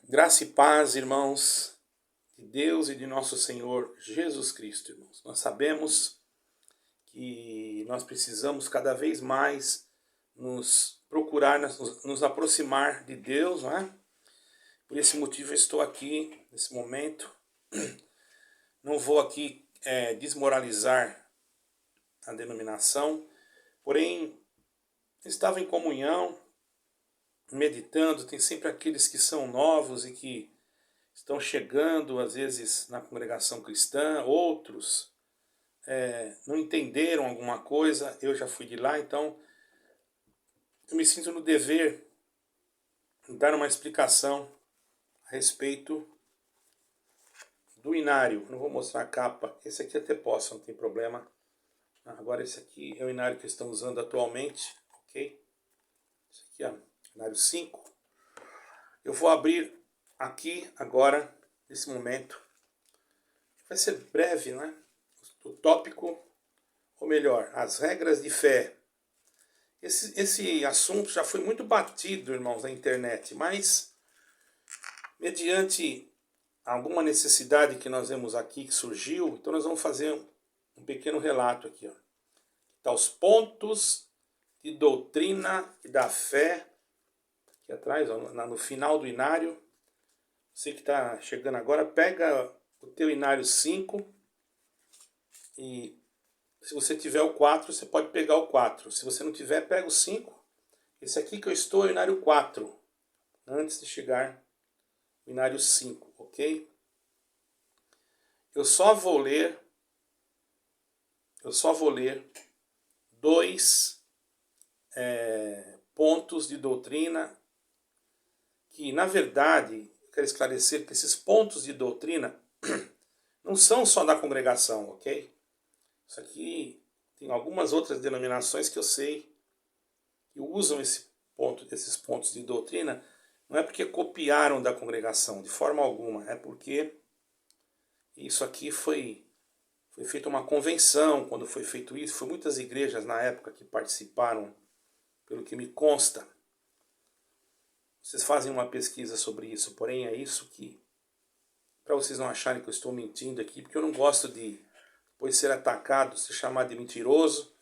Graça e paz, irmãos, de Deus e de nosso Senhor Jesus Cristo, irmãos. Nós sabemos que nós precisamos cada vez mais nos procurar, nos aproximar de Deus, não é? Por esse motivo eu estou aqui, nesse momento. Não vou aqui desmoralizar a denominação, porém, estava em comunhão, meditando. Tem sempre aqueles que são novos e que estão chegando, às vezes, na congregação cristã, outros não entenderam alguma coisa. Eu já fui de lá, então eu me sinto no dever de dar uma explicação a respeito do inário. Não vou mostrar a capa, esse aqui até posso, não tem problema. Agora esse aqui é o inário que estão usando atualmente, ok? Esse aqui é o inário 5. Eu vou abrir aqui agora, nesse momento. Vai ser breve, né? O tópico, ou melhor, as regras de fé. Esse assunto já foi muito batido, irmãos, na internet, mas mediante alguma necessidade que nós vemos aqui que surgiu, então nós vamos fazer um pequeno relato aqui. Ó. Tá, os pontos de doutrina e da fé, aqui atrás, ó, no final do inário. Você que está chegando agora, pega o teu inário 5 e se você tiver o 4, você pode pegar o 4. Se você não tiver, pega o 5. Esse aqui que eu estou é o inário 4, antes de chegar o inário 5, ok? Eu só vou ler dois pontos de doutrina que, na verdade, quero esclarecer que esses pontos de doutrina não são só da congregação, ok? Isso aqui tem algumas outras denominações que eu sei que usam esses pontos de doutrina. Não é porque copiaram da congregação, de forma alguma. É porque isso aqui foi feita uma convenção. Quando foi feito isso, foi muitas igrejas na época que participaram, pelo que me consta. Vocês fazem uma pesquisa sobre isso, porém é isso que, para vocês não acharem que eu estou mentindo aqui, porque eu não gosto de depois ser atacado, ser chamado de mentiroso.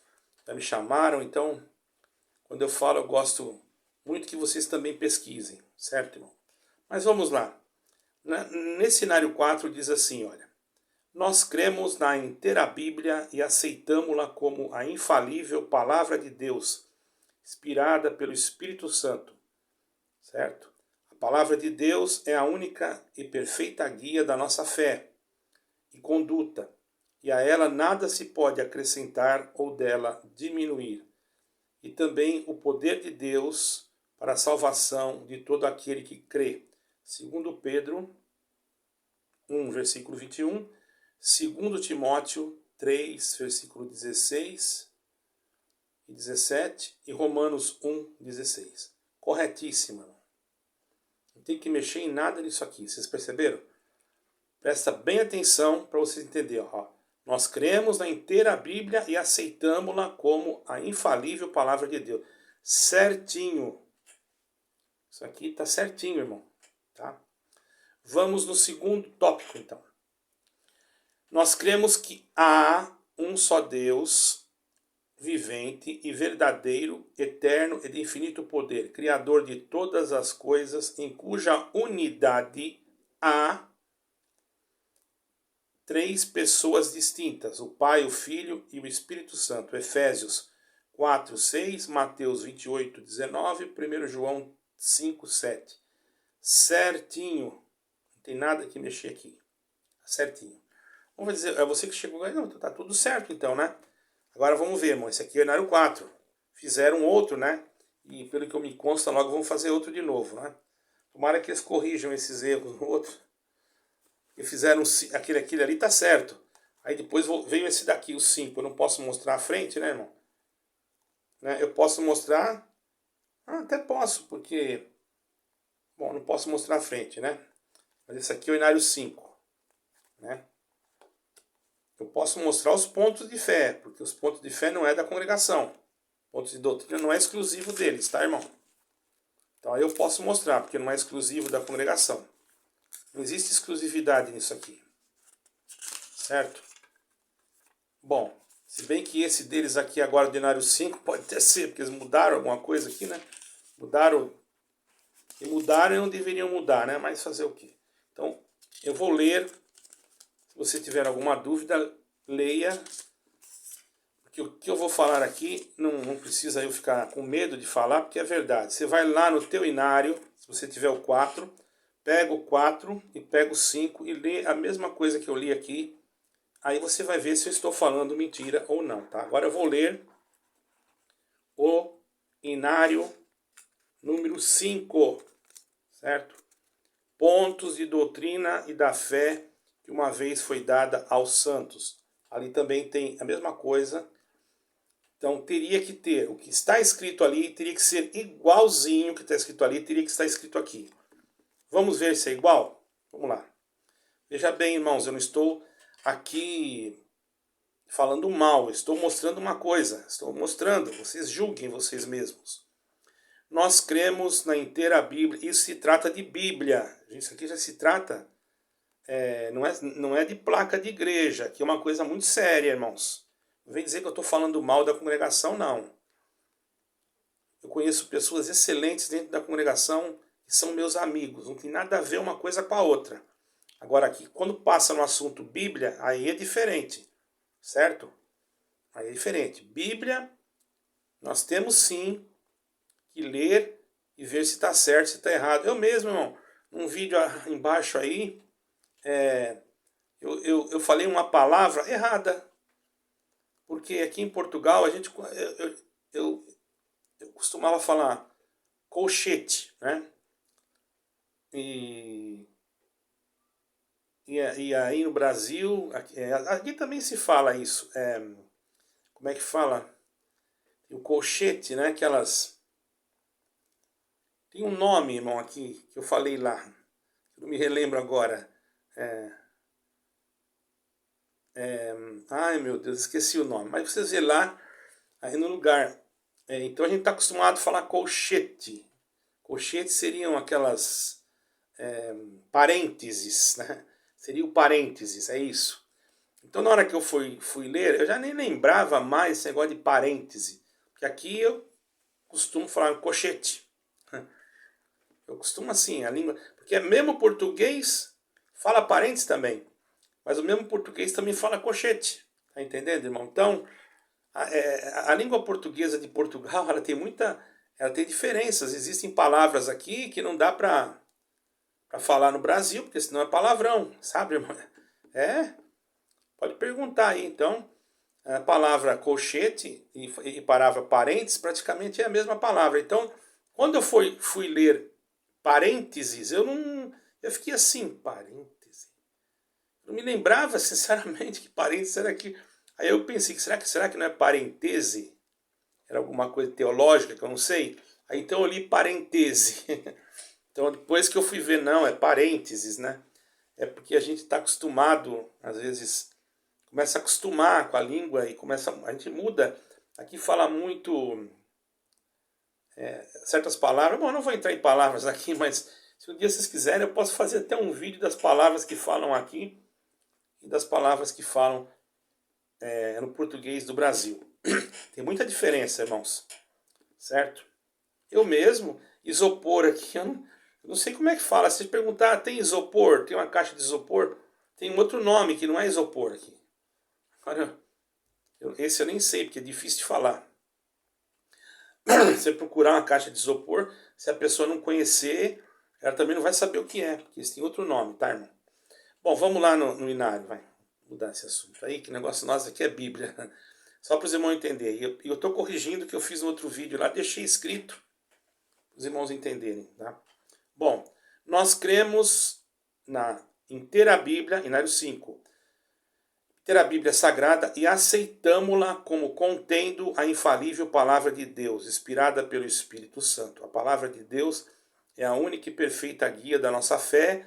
Já me chamaram, então, quando eu falo, eu gosto muito que vocês também pesquisem, certo, irmão? Mas vamos lá. Nesse cenário 4 diz assim, olha. Nós cremos na inteira Bíblia e aceitamos-la como a infalível palavra de Deus, inspirada pelo Espírito Santo, certo? A palavra de Deus é a única e perfeita guia da nossa fé e conduta, e a ela nada se pode acrescentar ou dela diminuir. E também o poder de Deus para a salvação de todo aquele que crê. Segundo Pedro 1, versículo 21, 2 Timóteo 3, versículo 16 e 17 e Romanos 1, 16. Corretíssima. Não tem que mexer em nada nisso aqui. Vocês perceberam? Presta bem atenção para vocês entenderem. Ó. Nós cremos na inteira Bíblia e aceitamos-la como a infalível palavra de Deus. Certinho. Isso aqui está certinho, irmão. Tá? Vamos no segundo tópico, então. Nós cremos que há um só Deus, vivente e verdadeiro, eterno e de infinito poder, criador de todas as coisas, em cuja unidade há três pessoas distintas, o Pai, o Filho e o Espírito Santo. Efésios 4, 6, Mateus 28, 19, 1 João 5, 7. Certinho. Não tem nada que mexer aqui. Certinho. Vamos dizer, é você que chegou aí, não, tá tudo certo então, né? Agora vamos ver, irmão, esse aqui é o inário 4. Fizeram outro, né? E pelo que eu me consta, logo vão fazer outro de novo, né? Tomara que eles corrijam esses erros no outro. E fizeram aquele ali, tá certo. Aí depois veio esse daqui, o 5. Eu não posso mostrar a frente, né, irmão? Né? Eu posso mostrar... até posso, porque... Bom, não posso mostrar a frente, né? Mas esse aqui é o inário 5. Né? Eu posso mostrar os pontos de fé, porque os pontos de fé não é da congregação. Pontos de doutrina não é exclusivo deles, tá, irmão? Então aí eu posso mostrar, porque não é exclusivo da congregação. Não existe exclusividade nisso aqui. Certo? Bom, se bem que esse deles aqui agora, o Dinário 5, pode até ser, porque eles mudaram alguma coisa aqui, né? Mudaram, e mudaram e não deveriam mudar, né? Mas fazer o quê? Então, eu vou ler. Se você tiver alguma dúvida, leia. Porque o que eu vou falar aqui, não precisa eu ficar com medo de falar, porque é verdade. Você vai lá no teu inário, se você tiver o 4, pega o 4 e pega o 5 e lê a mesma coisa que eu li aqui. Aí você vai ver se eu estou falando mentira ou não, tá? Agora eu vou ler o inário número 5, certo? Pontos de doutrina e da fé que uma vez foi dada aos santos. Ali também tem a mesma coisa. Então teria que ter, o que está escrito ali teria que ser igualzinho o que está escrito ali, teria que estar escrito aqui. Vamos ver se é igual? Vamos lá. Veja bem, irmãos, eu não estou aqui falando mal, estou mostrando uma coisa, estou mostrando, vocês julguem vocês mesmos. Nós cremos na inteira Bíblia, isso se trata de Bíblia, isso aqui já se trata, não é de placa de igreja, que é uma coisa muito séria, irmãos. Não vem dizer que eu estou falando mal da congregação, não. Eu conheço pessoas excelentes dentro da congregação, que são meus amigos, não tem nada a ver uma coisa com a outra. Agora aqui, quando passa no assunto Bíblia, aí é diferente, certo? Aí é diferente. Bíblia, nós temos sim que ler e ver se está certo, se está errado. Eu mesmo, irmão, num vídeo embaixo aí, eu falei uma palavra errada. Porque aqui em Portugal, eu costumava falar colchete, né? E aí no Brasil, aqui também se fala isso. Como é que fala? O colchete, né? Tem um nome, irmão, aqui, que eu falei lá. Eu não me relembro agora. Ai, meu Deus, esqueci o nome. Mas vocês vê lá, aí no lugar. Então a gente está acostumado a falar colchete. Colchete seriam aquelas parênteses, né? Seria o parênteses, é isso. Então na hora que eu fui ler, eu já nem lembrava mais esse negócio de parêntese. Porque aqui eu costumo falar colchete. Eu costumo assim, a língua. Porque mesmo português fala parênteses também. Mas o mesmo português também fala colchete. Tá entendendo, irmão? Então, a língua portuguesa de Portugal, ela tem diferenças. Existem palavras aqui que não dá para falar no Brasil, porque senão é palavrão, sabe, irmão? Pode perguntar aí. Então, a palavra colchete e palavra parênteses praticamente é a mesma palavra. Então, quando eu fui ler parênteses, eu fiquei assim, parêntese. Não me lembrava, sinceramente, que parênteses era aqui. Aí eu pensei, será que não é parentese? Era alguma coisa teológica que eu não sei? Aí então eu li parentese. Então depois que eu fui ver, não, é parênteses, né? É porque a gente está acostumado, às vezes, começa a acostumar com a língua e a gente muda. Aqui fala muito certas palavras. Bom, eu não vou entrar em palavras aqui, mas se um dia vocês quiserem, eu posso fazer até um vídeo das palavras que falam aqui e das palavras que falam no português do Brasil. Tem muita diferença, irmãos. Certo? Eu mesmo, isopor aqui, eu não sei como é que fala. Se perguntar, tem isopor? Tem uma caixa de isopor? Tem um outro nome que não é isopor aqui. Olha, esse eu nem sei, porque é difícil de falar. Você procurar uma caixa de isopor, se a pessoa não conhecer, ela também não vai saber o que é, porque isso tem outro nome, tá, irmão? Bom, vamos lá no inário, vai mudar esse assunto aí, que negócio nosso aqui é Bíblia. Só para os irmãos entenderem. E eu estou corrigindo o que eu fiz no outro vídeo lá, deixei escrito para os irmãos entenderem, tá? Bom, nós cremos na inteira Bíblia, inário 5, inteira Bíblia Sagrada e aceitamo-la como contendo a infalível palavra de Deus, inspirada pelo Espírito Santo. A palavra de Deus é a única e perfeita guia da nossa fé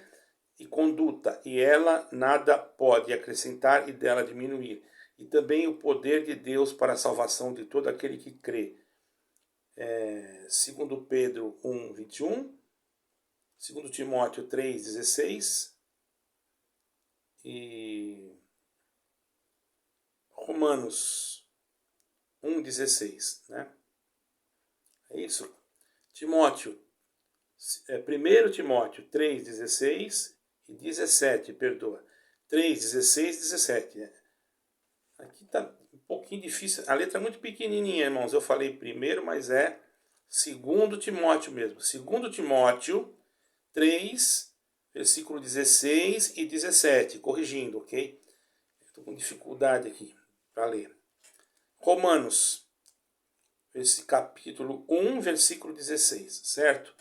e conduta, e ela nada pode acrescentar e dela diminuir. E também o poder de Deus para a salvação de todo aquele que crê. 2 Pedro 1, 21, 2 Timóteo 3, 16 e Romanos 1, 16, né? É isso. Timóteo, 1 Timóteo 3, 16 e 17, perdoa. 3, 16 e 17. Né? Aqui tá um pouquinho difícil. A letra é muito pequenininha, irmãos. Eu falei primeiro, mas é 2 Timóteo mesmo. 2 Timóteo 3, versículo 16 e 17. Corrigindo, ok? Estou com dificuldade aqui para ler. Romanos, esse capítulo 1, versículo 16, certo?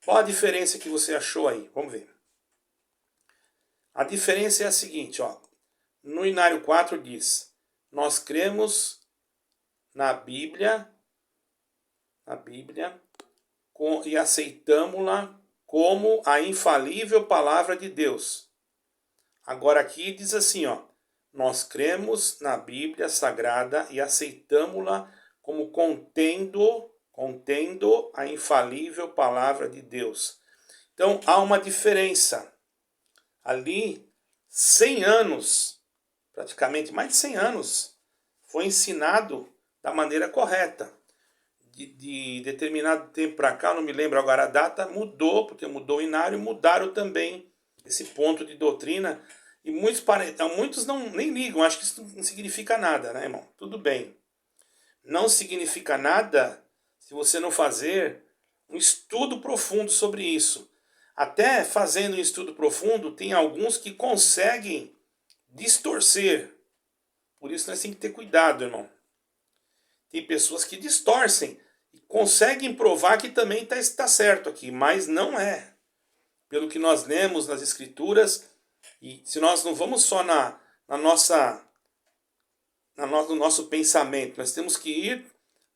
Qual a diferença que você achou aí? Vamos ver. A diferença é a seguinte, ó. No Inário 4 diz: nós cremos na Bíblia e aceitamos-la como a infalível palavra de Deus. Agora aqui diz assim, ó: nós cremos na Bíblia Sagrada e aceitamos-la como contendo a infalível palavra de Deus. Então há uma diferença. Ali, 100 anos, praticamente mais de 100 anos, foi ensinado da maneira correta. De determinado tempo para cá, não me lembro agora a data, mudou, porque mudou o Inário, mudaram também esse ponto de doutrina. E muitos nem ligam, acho que isso não significa nada, né, irmão? Tudo bem. Não significa nada se você não fazer um estudo profundo sobre isso. Até fazendo um estudo profundo, tem alguns que conseguem distorcer. Por isso nós temos que ter cuidado, irmão. Tem pessoas que distorcem e conseguem provar que também está certo aqui, mas não é. Pelo que nós lemos nas Escrituras, e se nós não vamos só no nosso pensamento, nós temos que ir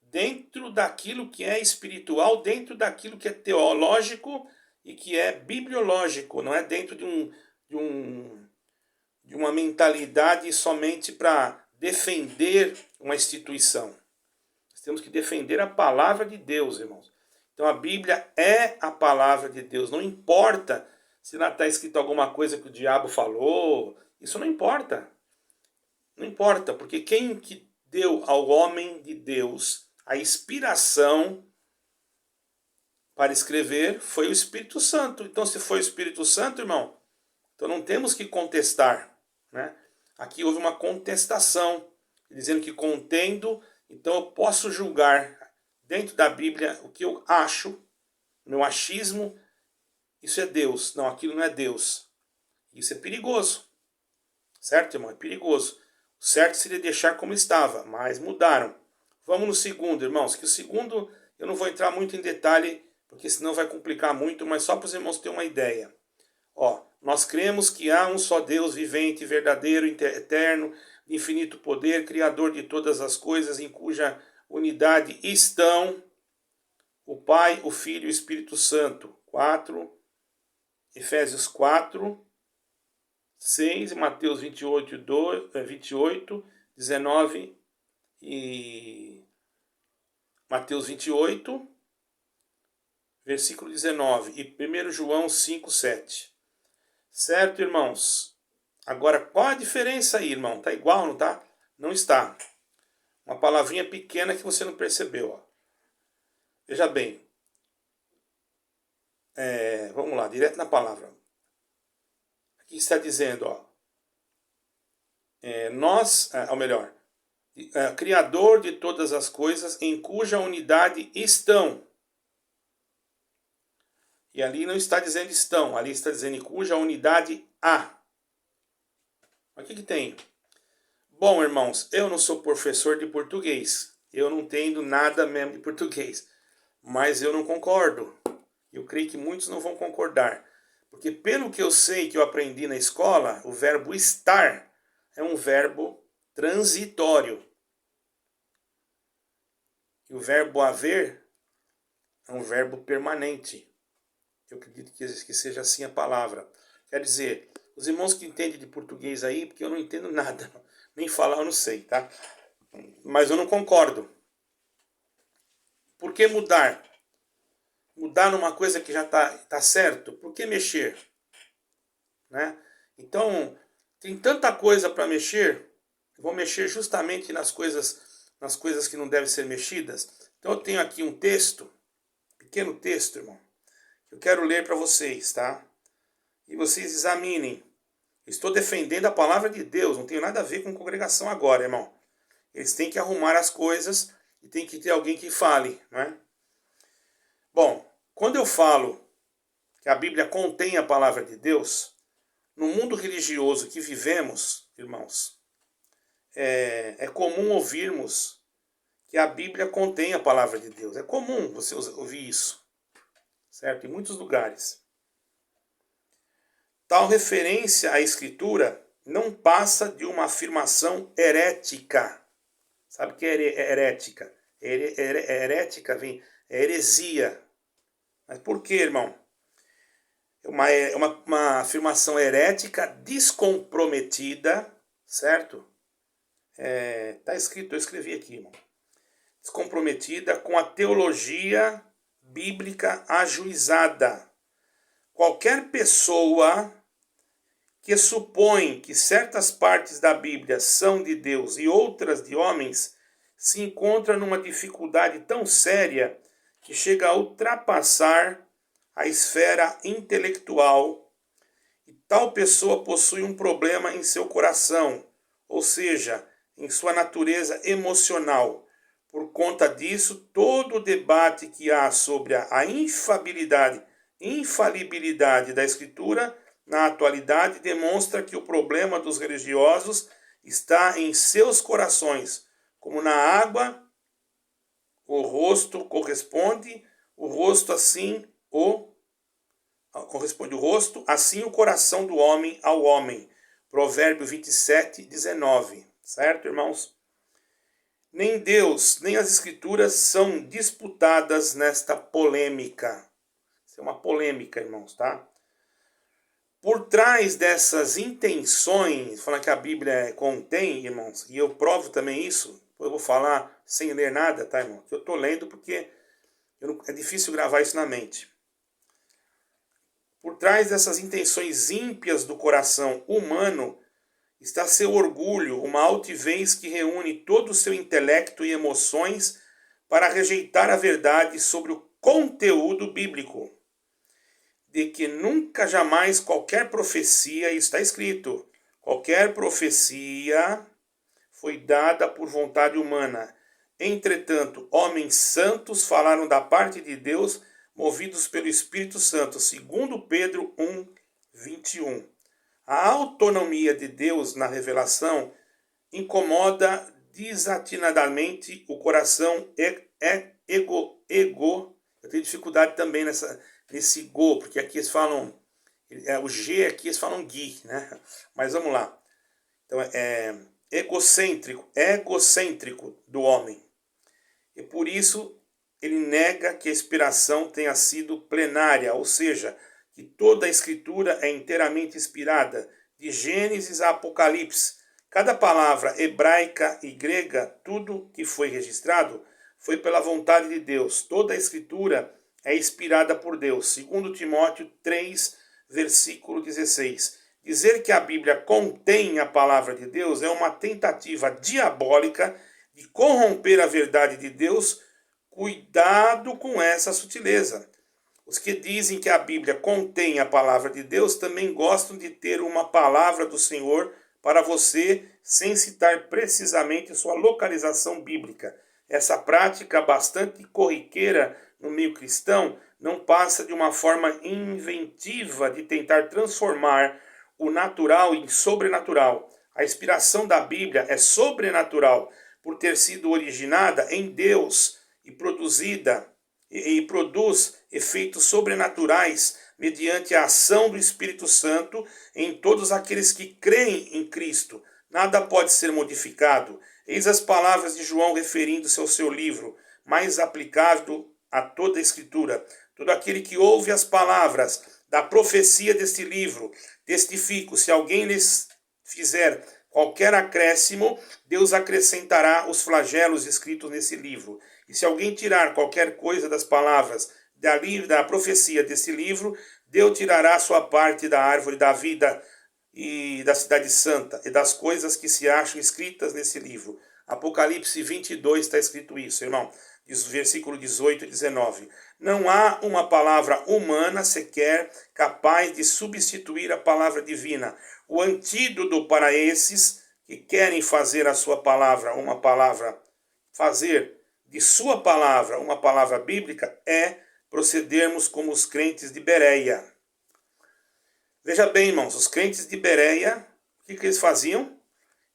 dentro daquilo que é espiritual, dentro daquilo que é teológico e que é bibliológico, não é dentro de uma mentalidade somente para defender uma instituição. Nós temos que defender a palavra de Deus, irmãos. Então a Bíblia é a palavra de Deus. Não importa se lá está escrito alguma coisa que o diabo falou. Isso não importa. Não importa, porque quem que deu ao homem de Deus a inspiração para escrever foi o Espírito Santo. Então, se foi o Espírito Santo, irmão, então não temos que contestar, né? Aqui houve uma contestação, dizendo que contendo, então eu posso julgar dentro da Bíblia o que eu acho, meu achismo, isso é Deus. Não, aquilo não é Deus. Isso é perigoso. Certo, irmão? É perigoso. O certo seria deixar como estava, mas mudaram. Vamos no segundo, irmãos, que o segundo eu não vou entrar muito em detalhe, porque senão vai complicar muito, mas só para os irmãos terem uma ideia. Ó, nós cremos que há um só Deus vivente, verdadeiro, eterno, de infinito poder, criador de todas as coisas, em cuja unidade estão o Pai, o Filho e o Espírito Santo. 4, Efésios 4, 6, Mateus 28, 19 e Mateus 28, versículo 19 e 1 João 5, 7. Certo, irmãos? Agora, qual a diferença aí, irmão? Tá igual, não tá? Não está. Uma palavrinha pequena que você não percebeu. Ó. Veja bem. Vamos lá, direto na palavra. Aqui está dizendo, ó. Ou melhor, Criador de todas as coisas, em cuja unidade estão. E ali não está dizendo estão, ali está dizendo em cuja unidade há. Mas o que tem? Bom, irmãos, eu não sou professor de português. Eu não entendo nada mesmo de português. Mas eu não concordo. Eu creio que muitos não vão concordar. Porque pelo que eu sei, que eu aprendi na escola, o verbo estar é um verbo transitório. E o verbo haver é um verbo permanente. Eu acredito que seja assim a palavra. Quer dizer, os irmãos que entendem de português aí, porque eu não entendo nada, nem falar eu não sei, tá? Mas eu não concordo. Por que mudar? Mudar numa coisa que já tá certo? Por que mexer? Né? Então, tem tanta coisa para mexer, eu vou mexer justamente nas coisas que não devem ser mexidas. Então eu tenho aqui um texto, pequeno texto, irmão, que eu quero ler para vocês, tá? E vocês examinem. Estou defendendo a palavra de Deus, não tenho nada a ver com congregação agora, irmão. Eles têm que arrumar as coisas e tem que ter alguém que fale, né? Bom, quando eu falo que a Bíblia contém a palavra de Deus, no mundo religioso que vivemos, irmãos, é comum ouvirmos que a Bíblia contém a palavra de Deus. É comum você ouvir isso, certo? Em muitos lugares. Tal referência à Escritura não passa de uma afirmação herética. Sabe o que é herética? Herética vem heresia. Mas por que, irmão? É uma afirmação herética descomprometida, certo? Tá escrito, eu escrevi aqui, irmão. Descomprometida com a teologia bíblica ajuizada. Qualquer pessoa que supõe que certas partes da Bíblia são de Deus e outras de homens se encontra numa dificuldade tão séria que chega a ultrapassar a esfera intelectual, e tal pessoa possui um problema em seu coração, ou seja, em sua natureza emocional. Por conta disso, todo o debate que há sobre a infalibilidade da Escritura na atualidade demonstra que o problema dos religiosos está em seus corações. Como na água, o rosto corresponde, o rosto assim corresponde o rosto, assim o coração do homem ao homem. Provérbio 27, 19. Certo, irmãos? Nem Deus, nem as Escrituras são disputadas nesta polêmica. Isso é uma polêmica, irmãos, tá? Por trás dessas intenções, falando que a Bíblia contém, irmãos, e eu provo também isso, eu vou falar sem ler nada, tá, irmão? Que eu tô lendo porque é difícil gravar isso na mente. Por trás dessas intenções ímpias do coração humano está seu orgulho, uma altivez que reúne todo o seu intelecto e emoções para rejeitar a verdade sobre o conteúdo bíblico. De que nunca jamais qualquer profecia, isso está escrito, qualquer profecia foi dada por vontade humana. Entretanto, homens santos falaram da parte de Deus, movidos pelo Espírito Santo, segundo Pedro 1, 21. A autonomia de Deus na revelação incomoda desatinadamente o coração Eu tenho dificuldade também nesse go, porque aqui eles falam, o G aqui eles falam gui, né? Mas vamos lá. Então egocêntrico do homem. E por isso ele nega que a inspiração tenha sido plenária, ou seja, que toda a Escritura é inteiramente inspirada, de Gênesis a Apocalipse. Cada palavra hebraica e grega, tudo que foi registrado, foi pela vontade de Deus. Toda a Escritura é inspirada por Deus. Segundo Timóteo 3, versículo 16. Dizer que a Bíblia contém a palavra de Deus é uma tentativa diabólica de corromper a verdade de Deus. Cuidado com essa sutileza. Os que dizem que a Bíblia contém a palavra de Deus também gostam de ter uma palavra do Senhor para você, sem citar precisamente sua localização bíblica. Essa prática bastante corriqueira no meio cristão não passa de uma forma inventiva de tentar transformar o natural em sobrenatural. A inspiração da Bíblia é sobrenatural por ter sido originada em Deus e produz efeitos sobrenaturais mediante a ação do Espírito Santo em todos aqueles que creem em Cristo. Nada pode ser modificado. Eis as palavras de João referindo-se ao seu livro, mais aplicado a toda a Escritura. Todo aquele que ouve as palavras da profecia deste livro, testifico, se alguém lhes fizer qualquer acréscimo, Deus acrescentará os flagelos escritos nesse livro. E se alguém tirar qualquer coisa das palavras da profecia desse livro, Deus tirará a sua parte da árvore da vida e da cidade santa e das coisas que se acham escritas nesse livro. Apocalipse 22 está escrito isso, irmão. Versículo 18 e 19. Não há uma palavra humana sequer capaz de substituir a palavra divina. O antídoto para esses que querem fazer a sua palavra uma palavra, fazer de sua palavra uma palavra bíblica, é procedermos como os crentes de Bereia. Veja bem, irmãos, os crentes de Bereia, o que eles faziam?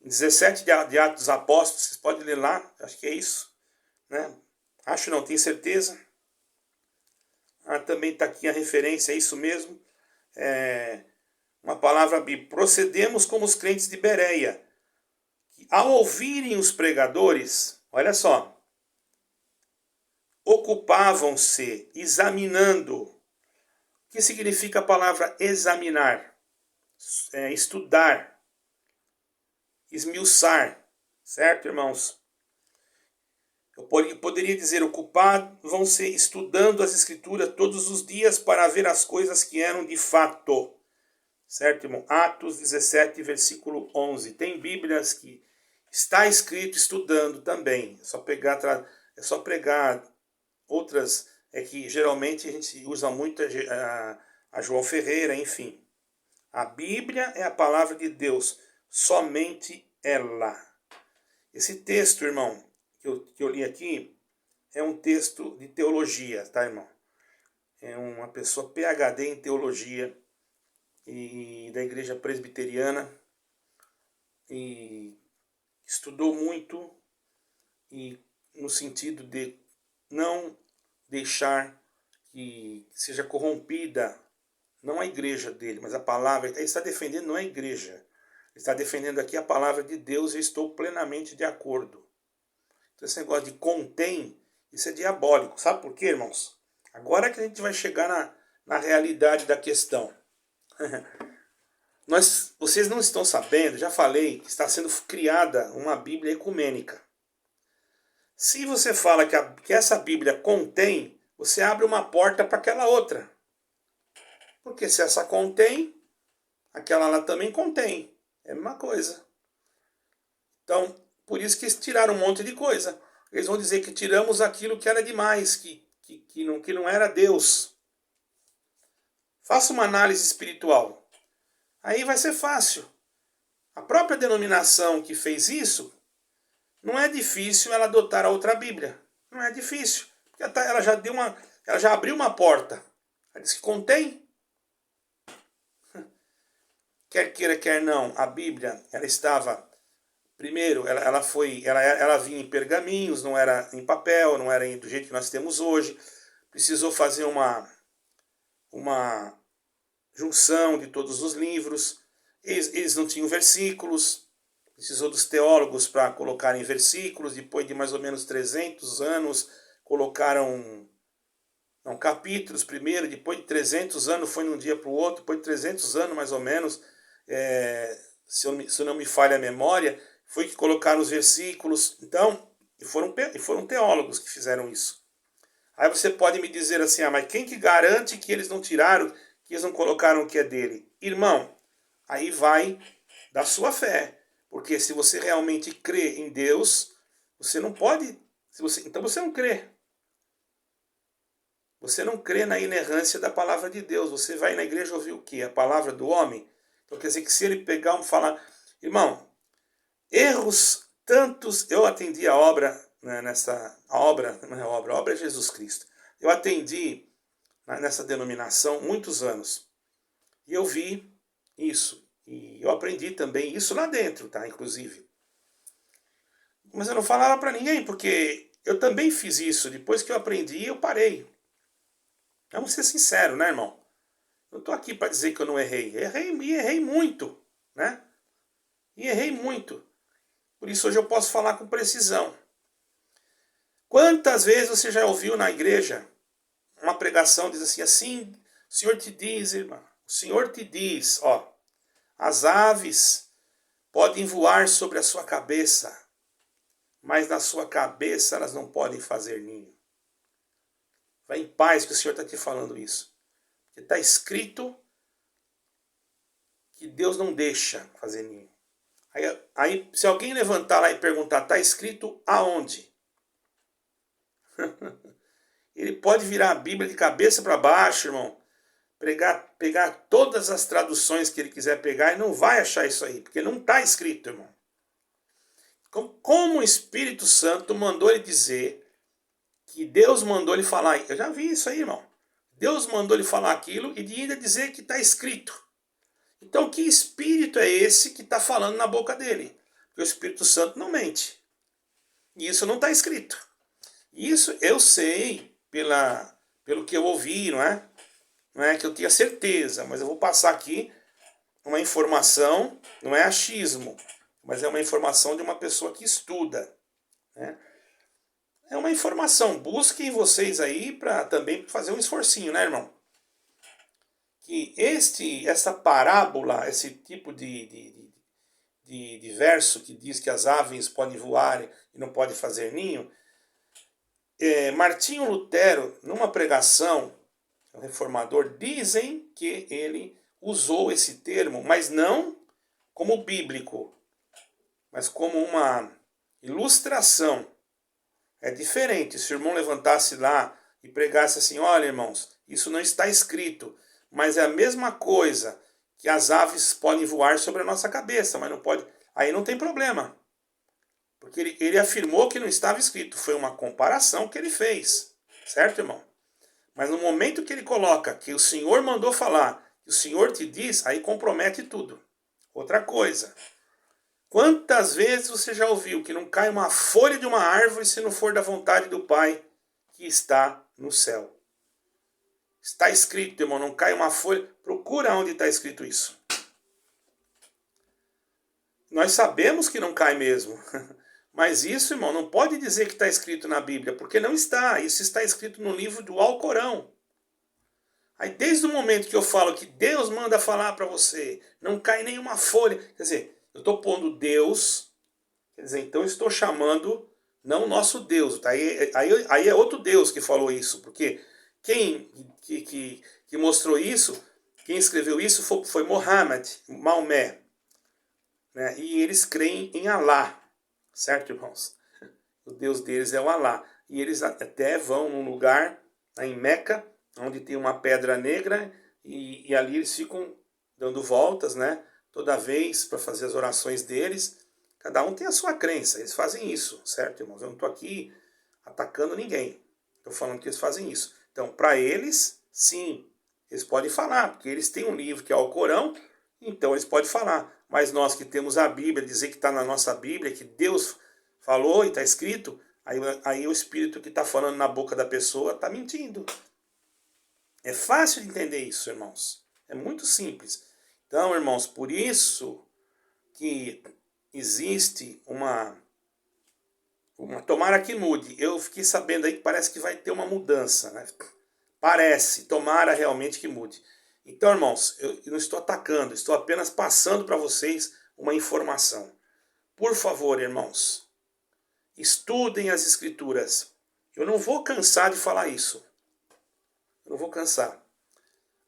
Em 17 de Atos dos Apóstolos, vocês podem ler lá, acho que é isso, né? Acho não, tenho certeza. Também está aqui a referência, é isso mesmo. Uma palavra bíblica. Procedemos como os crentes de Bereia, que ao ouvirem os pregadores, olha só, ocupavam-se examinando. O que significa a palavra examinar? Estudar, esmiuçar, certo, irmãos? Eu poderia dizer, ocupavam-se estudando as escrituras todos os dias para ver as coisas que eram de fato. Certo, irmão? Atos 17, versículo 11. Tem bíblias que está escrito estudando também. É só pregar. Outras é que geralmente a gente usa muito a João Ferreira, enfim. A Bíblia é a palavra de Deus, somente ela. Esse texto, irmão, que eu li aqui, é um texto de teologia, tá, irmão? É uma pessoa PhD em teologia e da igreja presbiteriana, e estudou muito, e no sentido de não deixar que seja corrompida, não a igreja dele, mas a palavra. Ele está defendendo não a igreja, ele está defendendo aqui a palavra de Deus, e eu estou plenamente de acordo. Então esse negócio de contém, isso é diabólico. Sabe por quê, irmãos? Agora que a gente vai chegar na realidade da questão. Vocês não estão sabendo, já falei, que está sendo criada uma Bíblia ecumênica. Se você fala que essa Bíblia contém, você abre uma porta para aquela outra. Porque se essa contém, aquela lá também contém. É a mesma coisa. Então, por isso que eles tiraram um monte de coisa. Eles vão dizer que tiramos aquilo que era demais, que não era Deus. Faça uma análise espiritual. Aí vai ser fácil. A própria denominação que fez isso, não é difícil ela adotar a outra Bíblia. Não é difícil. Ela já abriu uma porta. Ela diz que contém. Quer queira, quer não, a Bíblia, ela estava, primeiro, ela vinha em pergaminhos, não era em papel, não era do jeito que nós temos hoje. Precisou fazer uma junção de todos os livros. Eles não tinham versículos, precisou dos teólogos para colocarem versículos. Depois de mais ou menos 300 anos, colocaram capítulos primeiro. Depois de 300 anos, foi de um dia para o outro. Depois de 300 anos, mais ou menos, se não me falha a memória, foi que colocaram os versículos. Então, foram teólogos que fizeram isso. Aí você pode me dizer assim, mas quem que garante que eles não tiraram, que eles não colocaram o que é dele? Irmão, aí vai da sua fé. Porque se você realmente crê em Deus, você não pode... Então você não crê. Você não crê na inerrância da palavra de Deus. Você vai na igreja ouvir o quê? A palavra do homem? Então quer dizer que se ele pegar e falar... Irmão, erros tantos... Eu atendi a obra... A obra é Jesus Cristo. Eu atendi nessa denominação muitos anos. E eu vi isso. E eu aprendi também isso lá dentro, tá? Inclusive. Mas eu não falava para ninguém, porque eu também fiz isso. Depois que eu aprendi, eu parei. Vamos ser sinceros, né, irmão? Eu estou aqui para dizer que eu não errei. Errei muito, né? E errei muito. Por isso hoje eu posso falar com precisão. Quantas vezes você já ouviu na igreja uma pregação diz assim, o Senhor te diz, irmã, o Senhor te diz, as aves podem voar sobre a sua cabeça, mas na sua cabeça elas não podem fazer ninho. Vai em paz que o Senhor está te falando isso. Porque está escrito que Deus não deixa fazer ninho. Aí se alguém levantar lá e perguntar, está escrito aonde? Ele pode virar a Bíblia de cabeça para baixo, irmão. Pegar todas as traduções que ele quiser pegar e não vai achar isso aí, porque não está escrito, irmão. Como o Espírito Santo mandou ele dizer que Deus mandou ele falar? Eu já vi isso aí, irmão. Deus mandou ele falar aquilo e ainda dizer que está escrito. Então, que espírito é esse que está falando na boca dele? Porque o Espírito Santo não mente. E isso não está escrito. Isso eu sei pelo que eu ouvi, não é? Não é que eu tenha certeza, mas eu vou passar aqui uma informação, não é achismo, mas é uma informação de uma pessoa que estuda, né? É uma informação, busquem vocês aí para também fazer um esforcinho, né, irmão? Que essa parábola, esse tipo de verso que diz que as aves podem voar e não podem fazer ninho, Martinho Lutero, numa pregação, o reformador, dizem que ele usou esse termo, mas não como bíblico, mas como uma ilustração. É diferente. Se o irmão levantasse lá e pregasse assim, olha, irmãos, isso não está escrito, mas é a mesma coisa que as aves podem voar sobre a nossa cabeça, mas não pode. Aí não tem problema. Porque ele afirmou que não estava escrito. Foi uma comparação que ele fez. Certo, irmão? Mas no momento que ele coloca que o Senhor mandou falar, que o Senhor te diz, aí compromete tudo. Outra coisa. Quantas vezes você já ouviu que não cai uma folha de uma árvore se não for da vontade do Pai que está no céu? Está escrito, irmão, não cai uma folha. Procura onde está escrito isso. Nós sabemos que não cai mesmo. Mas isso, irmão, não pode dizer que está escrito na Bíblia, porque não está. Isso está escrito no livro do Alcorão. Aí desde o momento que eu falo que Deus manda falar para você, não cai nenhuma folha. Quer dizer, eu estou pondo Deus, quer dizer, então eu estou chamando não o nosso Deus. Aí é outro Deus que falou isso, porque quem que mostrou isso, quem escreveu isso foi Maomé. Né? E eles creem em Alá, certo, irmãos? O Deus deles é o Alá. E eles até vão num lugar, em Meca, onde tem uma pedra negra, e ali eles ficam dando voltas, né? Toda vez para fazer as orações deles. Cada um tem a sua crença, eles fazem isso, certo, irmãos? Eu não estou aqui atacando ninguém. Estou falando que eles fazem isso. Então, para eles, sim, eles podem falar, porque eles têm um livro que é o Corão, então eles podem falar. Mas nós que temos a Bíblia, dizer que está na nossa Bíblia, que Deus falou e está escrito, aí o Espírito que está falando na boca da pessoa está mentindo. É fácil de entender isso, irmãos. É muito simples. Então, irmãos, por isso que existe uma tomara que mude. Eu fiquei sabendo aí que parece que vai ter uma mudança, né? Parece, tomara realmente que mude. Então, irmãos, eu não estou atacando, estou apenas passando para vocês uma informação. Por favor, irmãos, estudem as Escrituras. Eu não vou cansar de falar isso. Eu não vou cansar.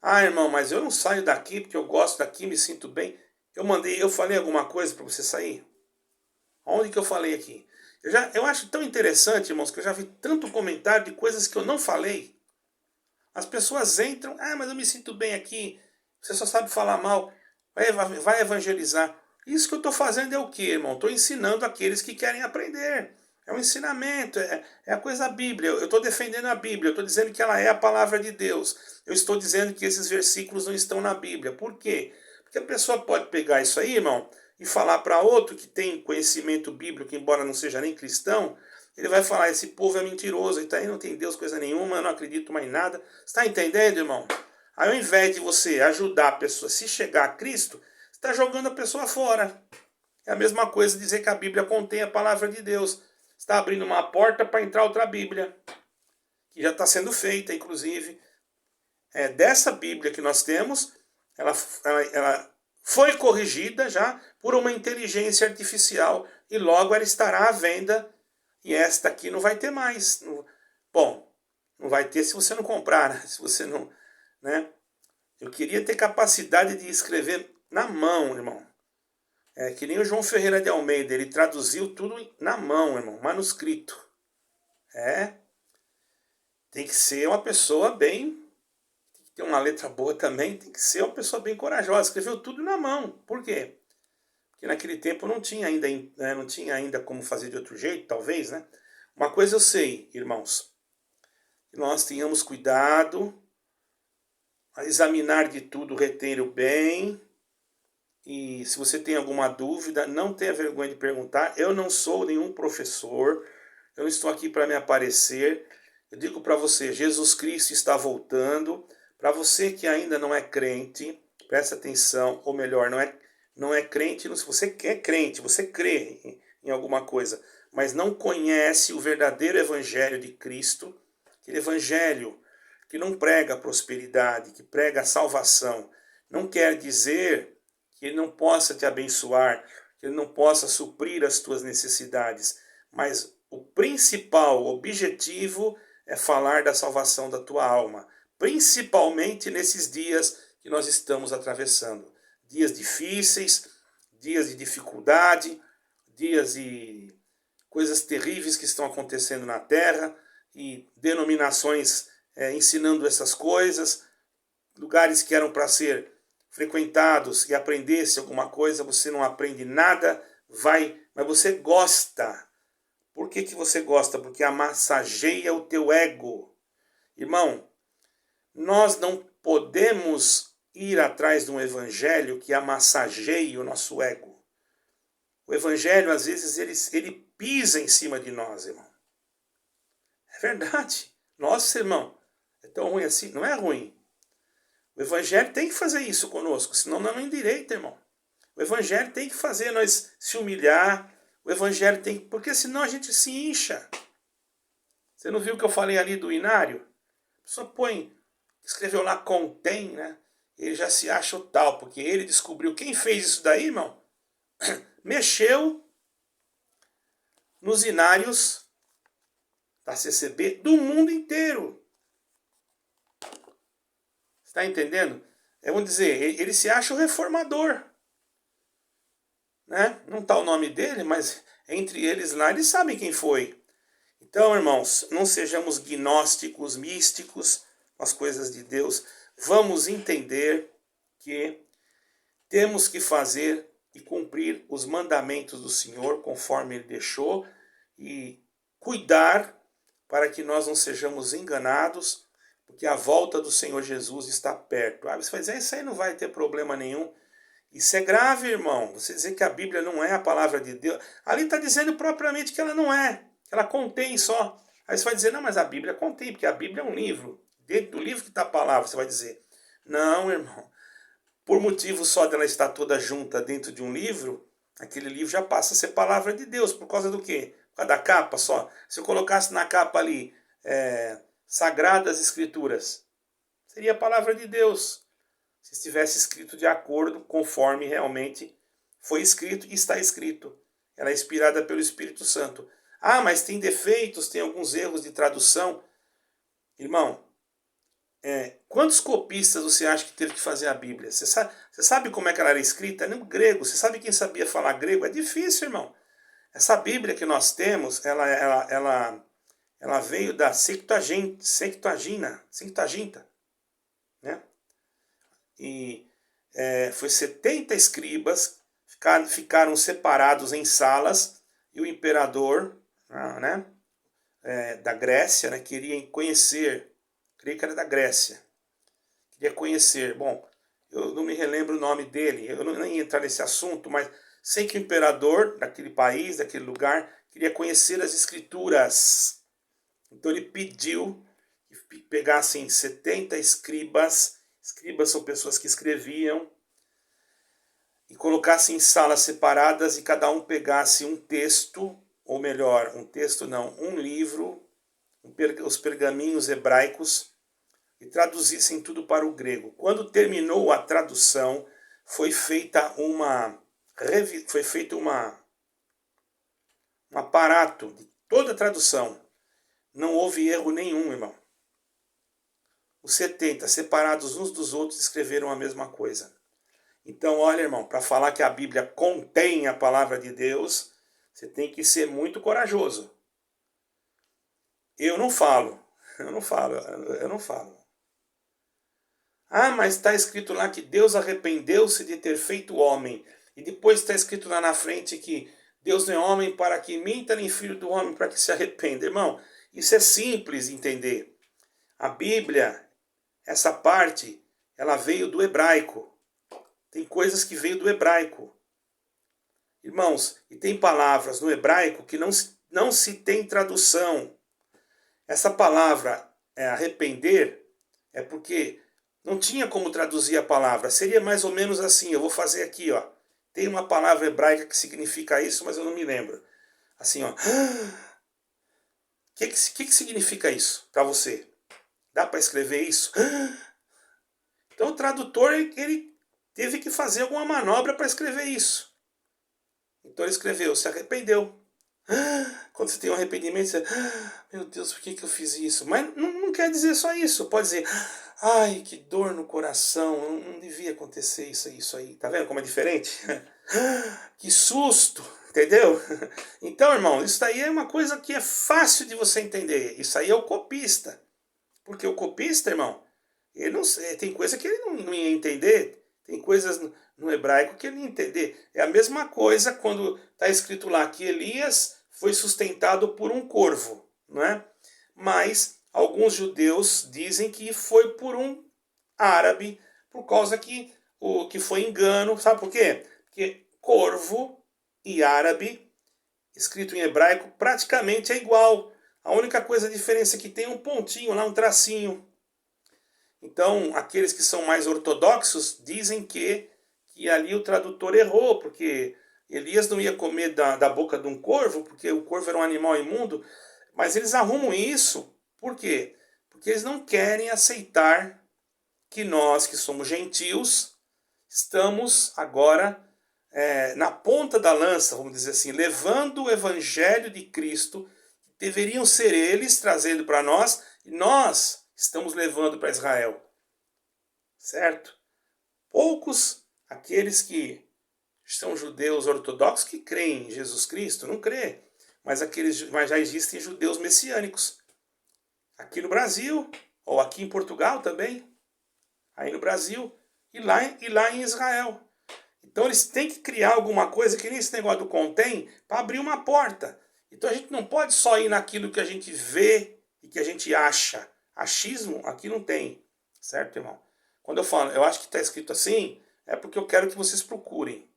Ah, irmão, mas eu não saio daqui porque eu gosto daqui, me sinto bem. Eu falei alguma coisa para você sair? Onde que eu falei aqui? Eu acho tão interessante, irmãos, que eu já vi tanto comentário de coisas que eu não falei. As pessoas entram, mas eu me sinto bem aqui. Você só sabe falar mal. Vai evangelizar. Isso que eu estou fazendo é o quê, irmão? Estou ensinando aqueles que querem aprender. É um ensinamento, é a coisa da Bíblia. Eu estou defendendo a Bíblia, eu estou dizendo que ela é a palavra de Deus. Eu estou dizendo que esses versículos não estão na Bíblia. Por quê? Porque a pessoa pode pegar isso aí, irmão, e falar para outro que tem conhecimento bíblico, embora não seja nem cristão, ele vai falar, esse povo é mentiroso, e aí não tem Deus coisa nenhuma, eu não acredito mais em nada. Você está entendendo, irmão? Aí ao invés de você ajudar a pessoa a se chegar a Cristo, você está jogando a pessoa fora. É a mesma coisa dizer que a Bíblia contém a palavra de Deus. Está abrindo uma porta para entrar outra Bíblia, que já está sendo feita, inclusive. Dessa Bíblia que nós temos, ela foi corrigida já por uma inteligência artificial e logo ela estará à venda e esta aqui não vai ter mais. Bom, não vai ter se você não comprar, né? Se você não, né? Eu queria ter capacidade de escrever na mão, irmão. É que nem o João Ferreira de Almeida, ele traduziu tudo na mão, irmão, manuscrito. Tem que ser uma pessoa bem, tem que ter uma letra boa também, tem que ser uma pessoa bem corajosa, escreveu tudo na mão. Por quê? Porque naquele tempo não tinha ainda, né, não tinha ainda como fazer de outro jeito, talvez, né? Uma coisa eu sei, irmãos, que nós tenhamos cuidado a examinar de tudo, reter o bem. E se você tem alguma dúvida, não tenha vergonha de perguntar. Eu não sou nenhum professor, eu não estou aqui para me aparecer. Eu digo para você, Jesus Cristo está voltando. Para você que ainda não é crente, presta atenção, ou melhor, não é crente, se você é crente, você crê em alguma coisa, mas não conhece o verdadeiro evangelho de Cristo, aquele evangelho que não prega prosperidade, que prega salvação, não quer dizer que ele não possa te abençoar, que ele não possa suprir as tuas necessidades, mas o principal objetivo é falar da salvação da tua alma, principalmente nesses dias que nós estamos atravessando. Dias difíceis, dias de dificuldade, dias de coisas terríveis que estão acontecendo na terra, e denominações ensinando essas coisas, lugares que eram para ser frequentados e aprendesse alguma coisa, você não aprende nada, mas você gosta. Por que você gosta? Porque amassageia o teu ego. Irmão, nós não podemos ir atrás de um evangelho que amassageie o nosso ego. O evangelho, às vezes, ele pisa em cima de nós, irmão. É verdade. Nossa, irmão, é tão ruim assim? Não é ruim. O evangelho tem que fazer isso conosco, senão não é endireita, irmão. O evangelho tem que fazer nós se humilhar. O evangelho tem que... Porque senão a gente se incha. Você não viu o que eu falei ali do inário? A pessoa escreveu lá contém, né? Ele já se acha o tal, porque ele descobriu. Quem fez isso daí, irmão? Mexeu nos inários da CCB do mundo inteiro. Está entendendo? Vamos dizer, ele se acha o reformador. Né? Não está o nome dele, mas entre eles lá, eles sabem quem foi. Então, irmãos, não sejamos gnósticos, místicos com as coisas de Deus. Vamos entender que temos que fazer e cumprir os mandamentos do Senhor, conforme Ele deixou, e cuidar para que nós não sejamos enganados, porque a volta do Senhor Jesus está perto. Você vai dizer, isso aí não vai ter problema nenhum. Isso é grave, irmão. Você dizer que a Bíblia não é a palavra de Deus. Ali está dizendo propriamente que ela não é. Ela contém só. Aí você vai dizer, não, mas a Bíblia contém, porque a Bíblia é um livro. Dentro do livro que está a palavra, você vai dizer. Não, irmão. Por motivo só dela estar toda junta dentro de um livro, aquele livro já passa a ser palavra de Deus. Por causa do quê? Por causa da capa só. Se eu colocasse na capa ali, Sagradas Escrituras, seria a palavra de Deus. Se estivesse escrito de acordo, conforme realmente foi escrito e está escrito. Ela é inspirada pelo Espírito Santo. Ah, mas tem defeitos, tem alguns erros de tradução. Irmão, quantos copistas você acha que teve que fazer a Bíblia? Você sabe como é que ela era escrita? No grego. Você sabe quem sabia falar grego? É difícil, irmão. Essa Bíblia que nós temos, ela veio da Septuaginta, né? E foi 70 escribas, ficaram separados em salas, e o imperador, né, da Grécia, né, queria conhecer, creio que era da Grécia, queria conhecer, bom, eu não me relembro o nome dele, eu não ia entrar nesse assunto, mas sei que o imperador daquele país, daquele lugar, queria conhecer as escrituras. Então ele pediu que pegassem 70 escribas. Escribas são pessoas que escreviam, e colocassem em salas separadas, e cada um pegasse um texto, ou melhor, um livro, os pergaminhos hebraicos, e traduzissem tudo para o grego. Quando terminou a tradução, foi feito um aparato de toda tradução. Não houve erro nenhum, irmão. Os 70, separados uns dos outros, escreveram a mesma coisa. Então, olha, irmão, para falar que a Bíblia contém a palavra de Deus, você tem que ser muito corajoso. Eu não falo. Ah, mas está escrito lá que Deus arrependeu-se de ter feito o homem. E depois está escrito lá na frente que Deus não é homem para que minta, nem filho do homem para que se arrependa. Irmão, isso é simples de entender. A Bíblia, essa parte, ela veio do hebraico. Tem coisas que veio do hebraico. Irmãos, e tem palavras no hebraico que não se tem tradução. Essa palavra arrepender é porque não tinha como traduzir a palavra. Seria mais ou menos assim, eu vou fazer aqui, ó. Tem uma palavra hebraica que significa isso, mas eu não me lembro. Assim, ó. O que significa isso para você? Dá para escrever isso? Então o tradutor, ele teve que fazer alguma manobra para escrever isso. Então ele escreveu, se arrependeu. Quando você tem um arrependimento, você... Meu Deus, por que eu fiz isso? Mas não quer dizer só isso. Pode dizer, ai, que dor no coração, não devia acontecer isso aí. Tá vendo como é diferente? Que susto, entendeu? Então, irmão, isso aí é uma coisa que é fácil de você entender. Isso aí é o copista. Porque o copista, irmão, ele não, tem coisa que ele não ia entender. Tem coisas no hebraico que ele ia entender. É a mesma coisa quando está escrito lá que Elias foi sustentado por um corvo, não é? Mas alguns judeus dizem que foi por um árabe, por causa que foi engano. Sabe por quê? Porque corvo e árabe, escrito em hebraico, praticamente é igual. A única coisa, a diferença é que tem um pontinho lá, um tracinho. Então, aqueles que são mais ortodoxos dizem que ali o tradutor errou, porque Elias não ia comer da boca de um corvo, porque o corvo era um animal imundo, mas eles arrumam isso, por quê? Porque eles não querem aceitar que nós, que somos gentios, estamos agora na ponta da lança, vamos dizer assim, levando o evangelho de Cristo, que deveriam ser eles trazendo para nós, e nós estamos levando para Israel. Certo? Poucos aqueles que são judeus ortodoxos que creem em Jesus Cristo, não crê. Mas já existem judeus messiânicos. Aqui no Brasil, ou aqui em Portugal também. Aí no Brasil e lá em Israel. Então eles têm que criar alguma coisa que nem esse negócio do contém para abrir uma porta. Então a gente não pode só ir naquilo que a gente vê e que a gente acha. Achismo aqui não tem. Certo, irmão? Quando eu falo, eu acho que está escrito assim, é porque eu quero que vocês procurem.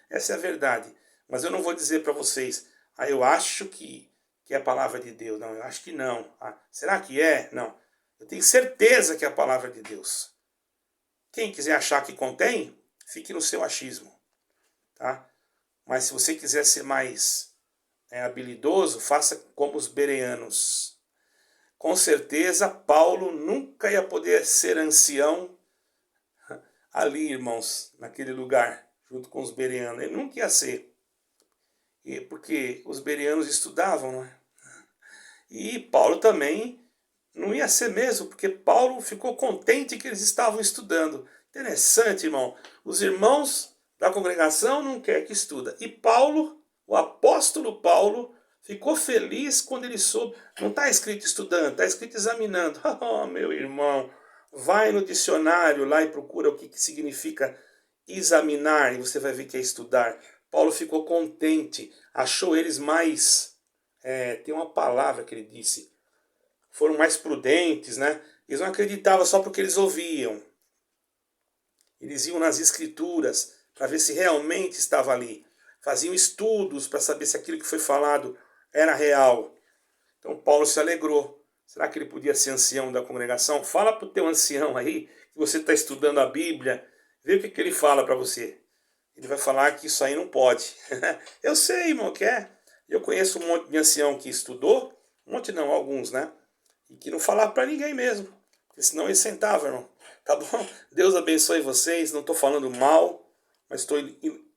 Essa é a verdade. Mas eu não vou dizer para vocês, eu acho que é a palavra de Deus. Não, eu acho que não. Será que é? Não. Eu tenho certeza que é a palavra de Deus. Quem quiser achar que contém, fique no seu achismo. Tá? Mas se você quiser ser mais habilidoso, faça como os bereanos. Com certeza, Paulo nunca ia poder ser ancião ali, irmãos, naquele lugar, junto com os bereanos. Ele nunca ia ser. Porque os bereanos estudavam, não é? E Paulo também não ia ser mesmo, porque Paulo ficou contente que eles estavam estudando. Interessante, irmão. Os irmãos da congregação não querem que estuda. E Paulo, o apóstolo Paulo, ficou feliz quando ele soube. Não está escrito estudando, está escrito examinando. Oh, meu irmão, vai no dicionário lá e procura o que significa examinar, e você vai ver que é estudar. Paulo ficou contente, achou eles mais... tem uma palavra que ele disse. Foram mais prudentes, né? Eles não acreditavam só porque eles ouviam. Eles iam nas escrituras para ver se realmente estava ali. Faziam estudos para saber se aquilo que foi falado era real. Então Paulo se alegrou. Será que ele podia ser ancião da congregação? Fala para o teu ancião aí, que você está estudando a Bíblia, vê o que ele fala para você. Ele vai falar que isso aí não pode. Eu sei, irmão, que é. Eu conheço um monte de ancião que estudou, um monte não, alguns, né? E que não falava para ninguém mesmo, porque senão eles sentavam, irmão. Tá bom? Deus abençoe vocês, não estou falando mal, mas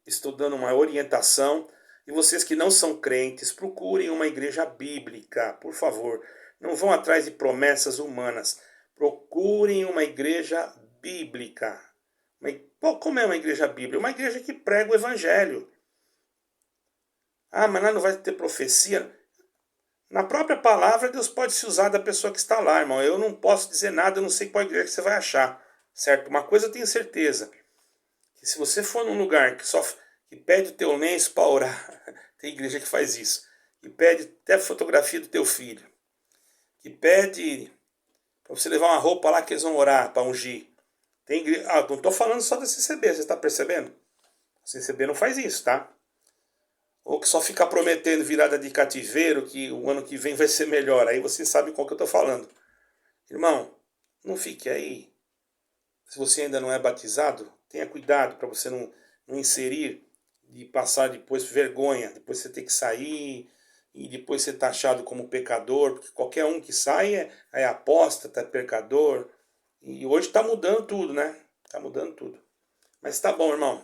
estou dando uma orientação. E vocês que não são crentes, procurem uma igreja bíblica, por favor. Não vão atrás de promessas humanas. Procurem uma igreja bíblica. Como é uma igreja bíblica? Uma igreja que prega o evangelho. Ah, mas lá não vai ter profecia. Na própria palavra, Deus pode se usar da pessoa que está lá, irmão. Eu não posso dizer nada, eu não sei qual igreja que você vai achar, certo? Uma coisa eu tenho certeza, que se você for num lugar que pede o teu lenço para orar, tem igreja que faz isso, que pede até fotografia do teu filho, que pede para você levar uma roupa lá que eles vão orar, para ungir. Tem igreja, não estou falando só da CCB, você está percebendo? A CCB não faz isso, tá? Ou que só fica prometendo virada de cativeiro, que o ano que vem vai ser melhor. Aí você sabe qual que eu estou falando. Irmão, não fique aí. Se você ainda não é batizado, tenha cuidado para você não inserir e passar depois vergonha. Depois você ter que sair e depois ser taxado como pecador. Porque qualquer um que sai é apóstata, é pecador. E hoje está mudando tudo, né? Está mudando tudo. Mas tá bom, irmão.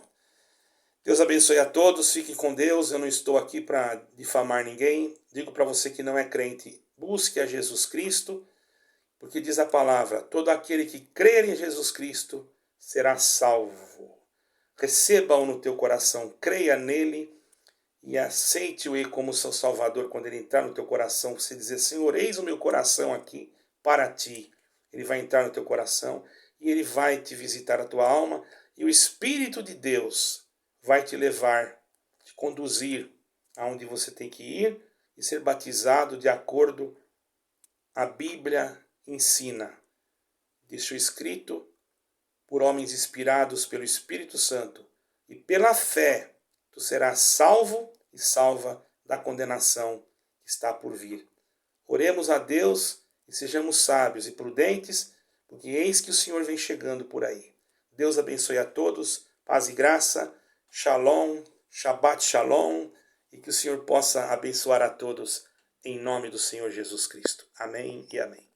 Deus abençoe a todos, fiquem com Deus. Eu não estou aqui para difamar ninguém. Digo para você que não é crente, busque a Jesus Cristo, porque diz a palavra: todo aquele que crer em Jesus Cristo será salvo. Receba-o no teu coração, creia nele e aceite-o como seu Salvador. Quando ele entrar no teu coração, você dizer: Senhor, eis o meu coração aqui para ti. Ele vai entrar no teu coração e ele vai te visitar a tua alma, e o Espírito de Deus vai te levar, te conduzir aonde você tem que ir e ser batizado de acordo a Bíblia ensina. Deixou escrito por homens inspirados pelo Espírito Santo. E pela fé tu serás salvo e salva da condenação que está por vir. Oremos a Deus e sejamos sábios e prudentes, porque eis que o Senhor vem chegando por aí. Deus abençoe a todos, paz e graça. Shalom, Shabbat Shalom, e que o Senhor possa abençoar a todos em nome do Senhor Jesus Cristo. Amém e amém.